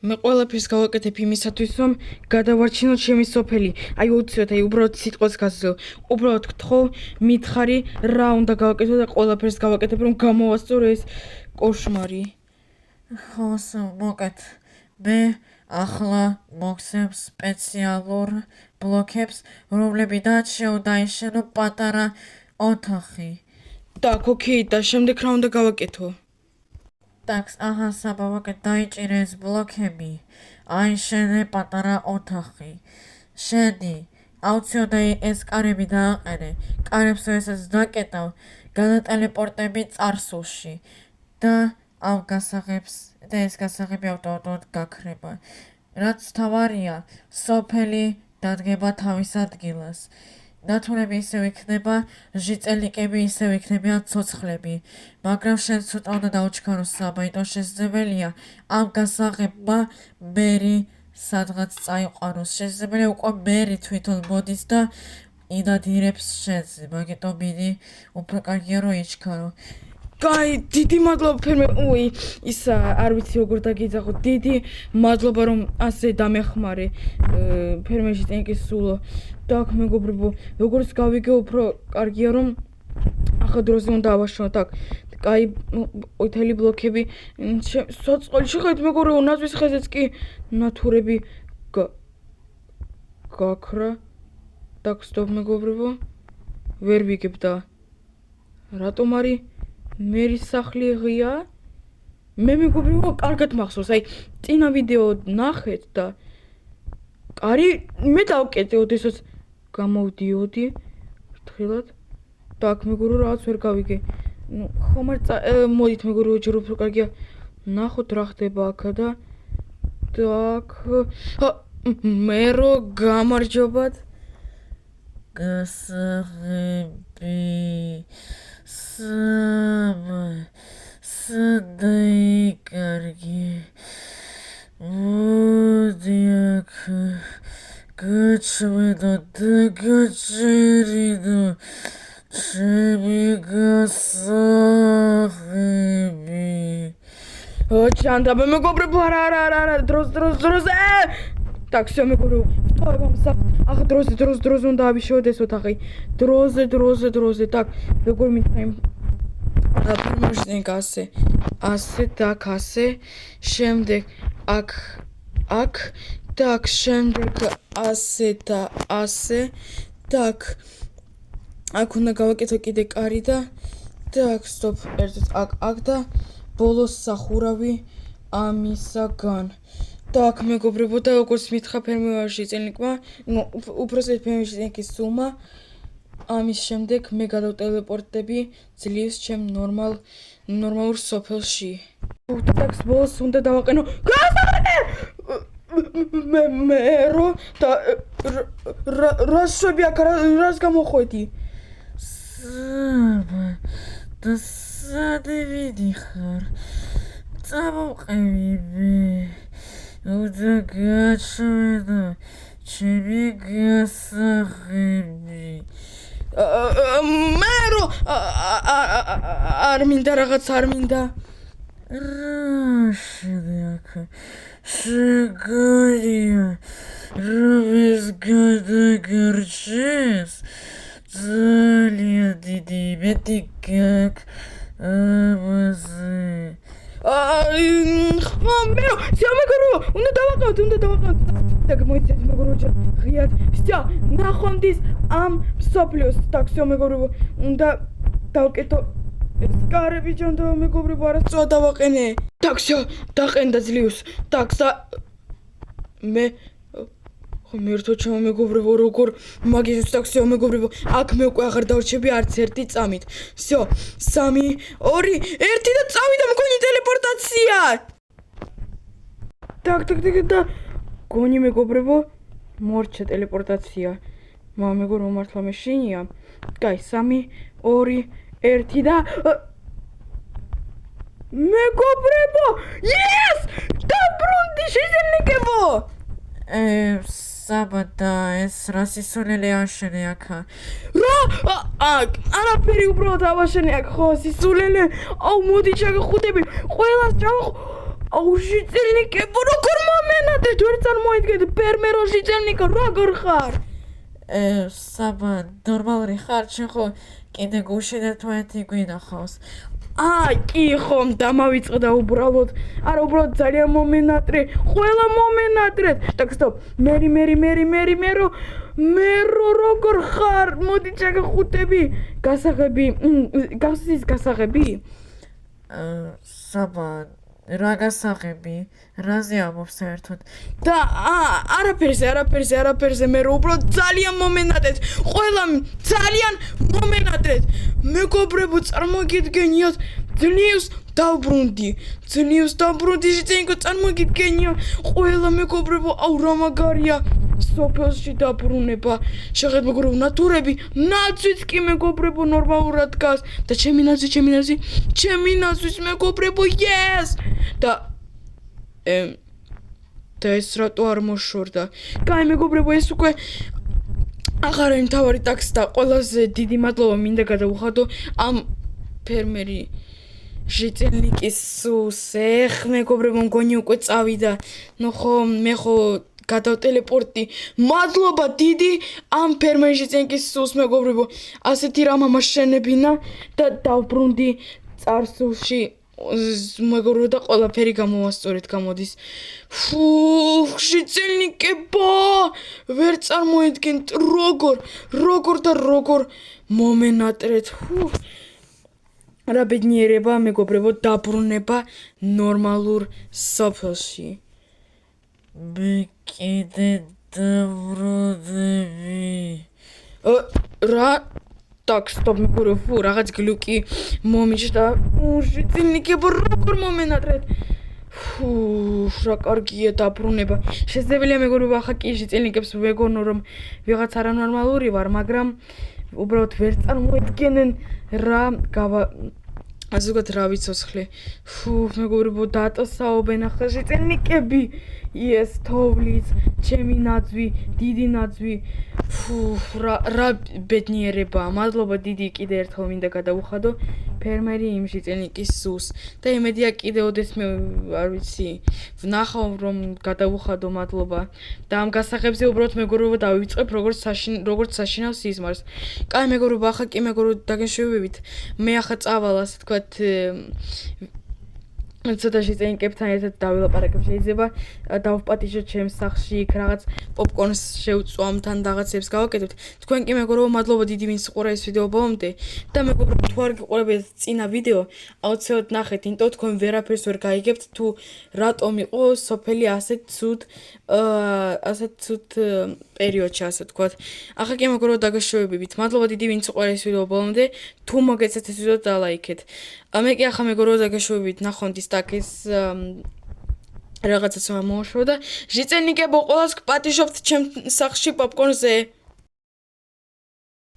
მე ყველაფერს გავაკეთებ იმისათვის, რომ გადავარჩინოთ ჩემი სოფელი. აი უცებ, უბრალოდ სიტყვას გასძლევ. უბრალოდ გთხოვ, მითხარი, რა უნდა გავაკეთო და ყველაფერს გავაკეთებ, რომ გამოვასწორო ეს კოშმარი. ხოს მოკეთ. მე ახლა მოგცემ სპეციალურ ბლოკებს, რომლებიდანაც შეუდაიშენო პატარა ოთახი. Так, ოკეი, და შემდეგ რა უნდა გავაკეთო? ტაქს, აჰა, საბავაკეთ, დაიჭირე ეს ბლოკები. აიშენე პატარა ოთახი. შედი, აუცილებლად ეს კარები დააყენე. კარებს ესაც დაკეტავ, გადატელეპორტები წარსულში და ამ გასაღებს და ეს გასაღები ავტომატურად გაქრება. რაც თავარია, სოფელი დადგება თავის ადგილას. ნათურები ისევ იქნება, ჟიწელიკები ისევ იქნებიან ცოცხლები. მაგრამ შენ ცოტა უნდა დაუჩქარო საბაიტო, შესაძლებელია ამ გასაღებმა მერი სადღაც წაიყვანოს. შესაძლებელია უკვე მერი თვითონ მოდის და ინადირებს შენს, მაგიტომ მიდი უფრო კარგია რომ იჩქარო. კაი, დიდი მადლობა ფერმერ. უი, ისა არ ვიცი როგორ დაგიძახო. დიდი მადლობა რომ ასე დამეხმარე. ფერმერში წინკი სულო. Так, მეგობრებო, როგორც გავიგე, უფრო კარგია რომ ახლა დროზე უნდა ავაშენო. Так, კაი, ოთელი ბლოკები. სოწყალი შეხედეთ მეგობრებო, ნაძვის ხეზეც კი ნათურები გაქრა. Так, სტოპ მეგობრებო. ვერ ვიგებ და რატომ არის მერის სახლი ღია? მე მეგობრებო, კარგად მახსოვს. აი, წინა ვიდეო ნახეთ და კარი მე დავკეთე, ოდესაც გამოვდიოდი ფრთხილად. Так, მეგობრებო, რაღაც ვერ გავიგე. ნუ ხომ არ მოდით მეგობრებო, ჯერ უფრო კარგია ნახოთ რა ხდება აქა და так, მე რო გამარჯობათ. გასაღები სადაიკარგი მოდი აქ გაჩვენო და გაჭერიდო ჩემი გასაღები. ჩანდა მეგობრებო, არა, დროს. Так, всё, მეგობრებო, ახ დროზე უნდა ავიშევოთ ეს ოთახი. დროზე. Так, როგორ მითხრა ფერმერში ასე, так, ასე. შემდეგ აქ. Так, შემდეგ ასე და ასე. Так, აქ უნდა გავაკეთო კიდე კარი და так, სტოპ, ერთად აქ და ბოლოს სახურავი ამისაგან. Так, მეგობრებო, და როგორც მითხრა ფერმერში წინიკმა, ნუ უпроსეთ ფერმერში წინიკის სულმა, ამის შემდეგ მე გადავტელეპორტები ძლივს ჩემ ნორმალურ სოფელში. Так, ბოლოს უნდა დავაყენო გასაღები! მერო და რა შვები აქ, რას გამოხვედი? და სადე ვიდიხარ? წამოვყევი მე. უნდა გაჩვენო ჩემი გასაღები. მერო არ მინდა რაღაც არ მინდა. რა შედი აქ? შეგონია რომ ეს გადაგარჩეს? ძალიან დიდი იმედი გაქვს ამაზე. ხო, მერო, მეგობრებო, უნდა დავაყენოთ. Так, მოიცეთ მეგობრებო, ღიად. Всё, ნახვამდის ამ სოფლიოს. Так, всё, მეგობრებო, უნდა დავკეთო ეს კარები ჯანდო მეგობრებო, არასწორად დავაყენე. Так, всё, დაყენდა ძლივს. Так, მე მერტო ჩემო მეგობრებო, როგორ მაგის так, всё, მეგობრებო, აქ მე უკვე აღარ დავრჩები არც ერთი წამით. всё, 3, 2, 1 და წავიდა მგონი ტელეპორტაცია. Так, და გონი მეგობრებო, მორჩა ტელეპორტაცია. მეგობრებო, მართლა მეშინია. კაი, 3, 2, 1 და მეგობრებო, yes! დაბრუნდი შეძენიკებო. საბადა, ეს რა სისულელე აშენე აქა? რა? არაფერი, უბრალოდ ავაშენე აქ, ხო, სისულელე. აუ, მოდი ჩაგეხუტები. ყველას ჩავახ. აუ, შეძენიკებო, როგორ ერთ ვერ წარმოიდგენთ ფერმერო შიძელნიკო როგორ ხარ? საბა ნორმალური ხარ შენ ხო კიდე გუშინ ერთმანეთი გვინახავს კი ხომ დამავიწყდა უბრალოდ არა უბრალოდ ძალიან მომენატრე ყველა მომენატრეთ так стоп მერო როგორ ხარ მოდი ჩაგხუტები გასაღები გასის გასაღები საბა რა გასაღები რაზე ამობს საერთოდ და არაფერზე მე უბრალოდ ძალიან მომენატრეთ ყველა ძალიან მომენატრეთ მეგობრებო წარმოგიდგენიათ ძლივს დავბრუნდი შიძენიკო წარმოგიდგენია ყველა მეგობრებო აუ რა მაგარია სოფელში დაბრუნება შეგეთ მეგობრებო ნატურები ნაცვიც კი მეგობრებო ნორმალურად დგას და ჩემი ნაცვის მეგობრებო yes და ეს რატო არ მოშორდა კაი მეგობრებო ეს უკვე აღარ არის თავარი ტაქსი და ყველაზე დიდი მადლობა მინდა გადავუხადო ამ ფერმერი ჟიტელნიკის სუს მეგობრებო მგონი უკვე წავიდა ნუ ხო მე ხო გადავტელეპორტი მადლობა დიდი ამ ფერმერი ჟიტელნიკის სუს მეგობრებო ასეთი რამ ამაშენებინა და დავბრუნდი წარსულში მეგობრებო და ყველაფერი გამოვასწორეთ გამოდის ჟიტელნიკებო ვერ წარმოედგენთ როგორ მომენატრეთ რა ბედნიერება მეგობრებო დაბრუნება ნორმალურ სოფელში მე კიდე დავროდები რა так стоп მეგობრებო რაღაც გლუკი მომიჭდა ჟიტელნიკებო როგორ მომენატრეთ რა კარგია დაბრუნება შესაძლებელია მეგობრებო ახლა კი ჟიტელნიკებს ვეგონო რომ ვიღაც არანორმალური ვარ მაგრამ უბრალოდ ვერ წარმოედგენენ რა ზოგადად რა ვიცოცხლე მეგობრებო დატოსაობენ ახლა ჟიტელნიკები ეს თოვლის ჩემი ნაძვი დიდი ნაძვი რა ბედნიერება მადლობა დიდი კიდე ერთხელ მინდა გადავუხადო ფერმერი იმ ჟიტელნიკის სუს და იმედია კიდე ოდესმე არ ვიცი ვნახავ რომ გადავუხადო მადლობა და ამ გასაღებზე უბრალოდ მეგობრებო დავივიწყებ როგორც საშინაო სიზმარს კაი მეგობრებო ახლა კი მეგობრებო დაგეშვებებით მე ახლა წავალ ასე თქვათ ცოტა ჟიტელნიკებთან ერთად დავილაპარაკებ შეიძლება დავვპატიჟოთ ჩემს სახლში იქ რაღაც პოპკორნს შევწვამ თან რაღაცებს გავაკეთებთ თქვენ კი მეგობრებო მადლობა დიდი ვინც ყურა ეს ვიდეო ბოლომდე და მეგობრებო თუ არ გიყურებთ წინა ვიდეო აუცილებლად ნახეთ იმიტომ თქვენ ვერაფერს ვერ გაიგებთ თუ რატომ იყო სოფელი ასეთ ცუდ პერიოდში ასე თქვათ ახლა კი მეგობრებო დაგეშვებებით მადლობა დიდი ვინც ყურა ეს ვიდეო ბოლომდე თუ მოგეცეთ ეს ვიდეო დალაიქეთ მე კი ახლა მეგობრებო დაგეშვებით ნახოთ ის ტაკის რაღაცაც მომუშვა და ჟიტელნიკებო ყველას გპატიჟობთ ჩემ სახლში პოპკორნზე